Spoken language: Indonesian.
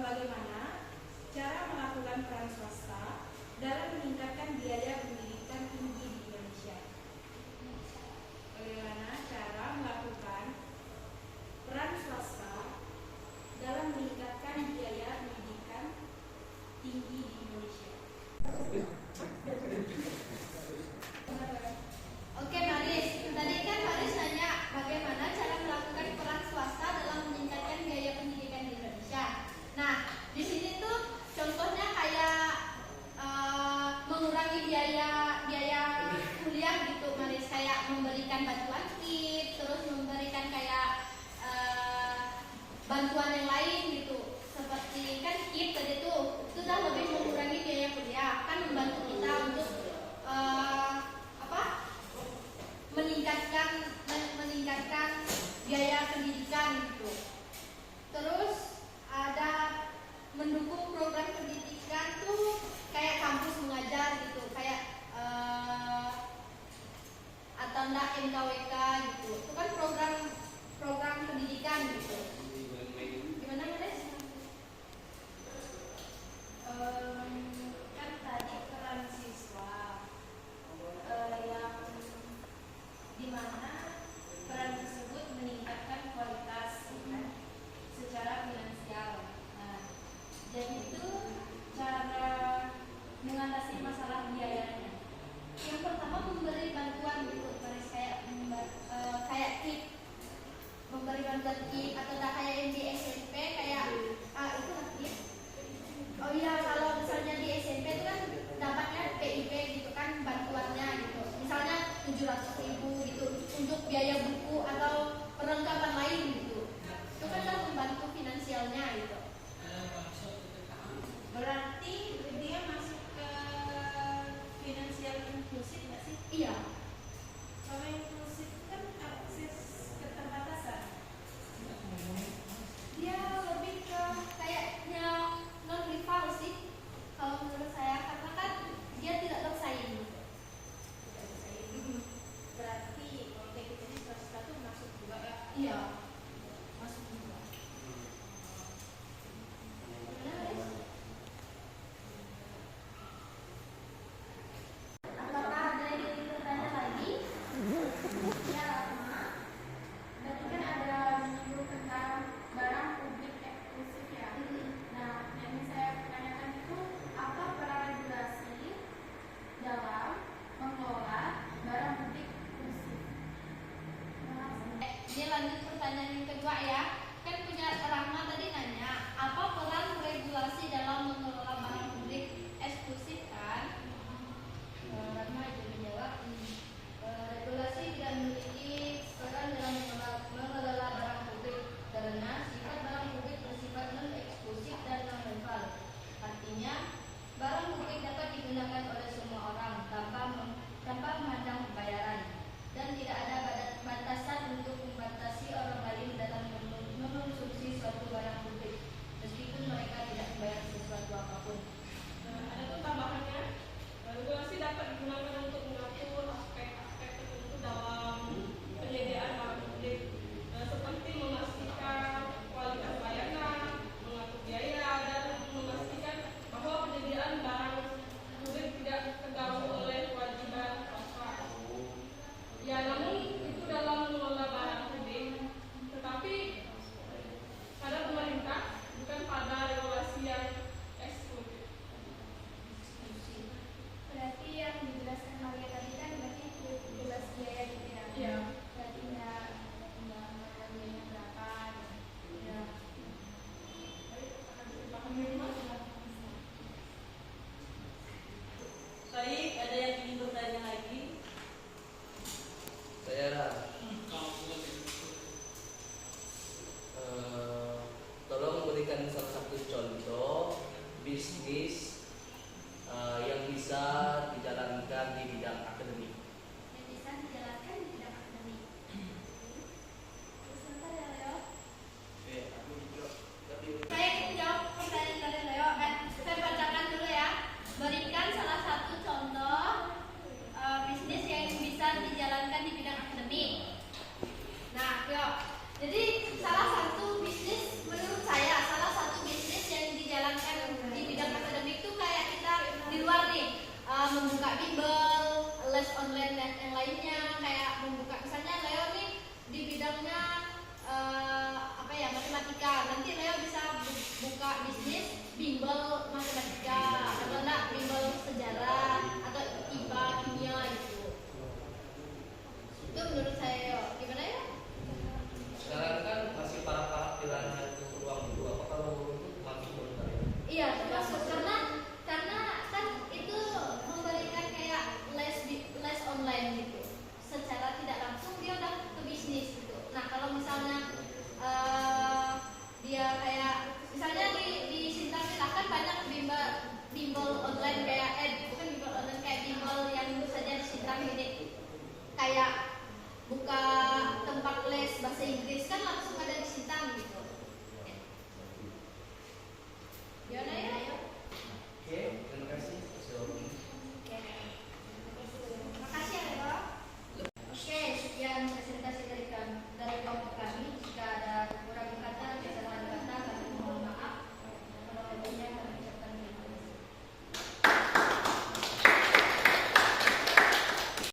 bagaimana cara melakukan peran swasta dalam meningkatkan biaya pendidikan tinggi di Indonesia. Bagaimana cara melakukan peran swasta dalam meningkatkan biaya pendidikan tinggi di Indonesia. Oke, Maris. Tadi kan Maris nanya bagaimana cara melakukan peran swasta dalam meningkatkan biaya pendidikan di Indonesia. Nah, di sini tuh contohnya kayak mengurangi biaya kuliah gitu, Maris, kayak memberikan bantuan kit, terus memberikan kayak bantuan yang lain gitu. Seperti kan kit tadi tuh, itu udah lebih mengurangi biaya kuliah, kan membantu kita untuk meningkatkan biaya pendidikan gitu. Terus ada mendukung program pendidikan tuh kayak kampus mengajar gitu, kayak atau enggak MKWK gitu. Itu kan program pendidikan gitu. Gimana Maris? Kan tadi peran siswa yang dimana peran tersebut meningkatkan kualitas kan, secara finansial. Nah, jadi itu cara mengatasi masalah biayanya. Yang pertama memberi bantuan gitu, Maris, kayak kit, memberi bantuan kit atau enggak kayak yang di SMP kayak itu kit. Oh iya, kalau misalnya di SMP itu kan dapatnya PIP gitu kan bantuannya gitu. Misalnya 700.000 gitu untuk biaya buku atau perlengkapan lain gitu. Itu kan membantu finansialnya gitu. Berarti dia masuk ke finansial inklusif nggak sih? Iya. Kalau inklusif kan akses keterbatasan. Dia lebih ke kayaknya non rival sih kalau menurut saya, karena kan dia tidak bersaing. Berarti kalau kayak gitu ini swasta tuh masuk juga ya? Iya. Masuk juga. Apakah ada yang bertanya lagi? Ya, berarti kan ada menyinggung tentang barang publik eksklusif ya. Nah, yang ingin saya tanyakan itu apa peran regulasi dalam mengelola barang publik eksklusif? Ini lanjut pertanyaan yang kedua ya. Kan punya Rahma tadi nanya, apa peran regulasi dalam mengelola barang publik eksklusif kan? Rahma itu menjawab, regulasi tidak memiliki peran dalam mengelola barang publik karena sifat barang publik bersifat non eksklusif dan non rival. Artinya, barang publik dapat digunakan oleh semua orang tanpa memandang pembayaran dan tidak ada batasan untuk membatasi orang lain dalam Iya, termasuk karena kan itu memberikan kayak les online gitu. Secara tidak langsung dia udah ke bisnis gitu. Nah, kalau misalnya dia kayak misalnya di Sintamila kan banyak bimbel online kayak bukan bimbel online, kayak bimbel yang saja di Sintam ini kayak buka tempat les bahasa Inggris kan langsung ada di Sintam gitu. Gimana ya?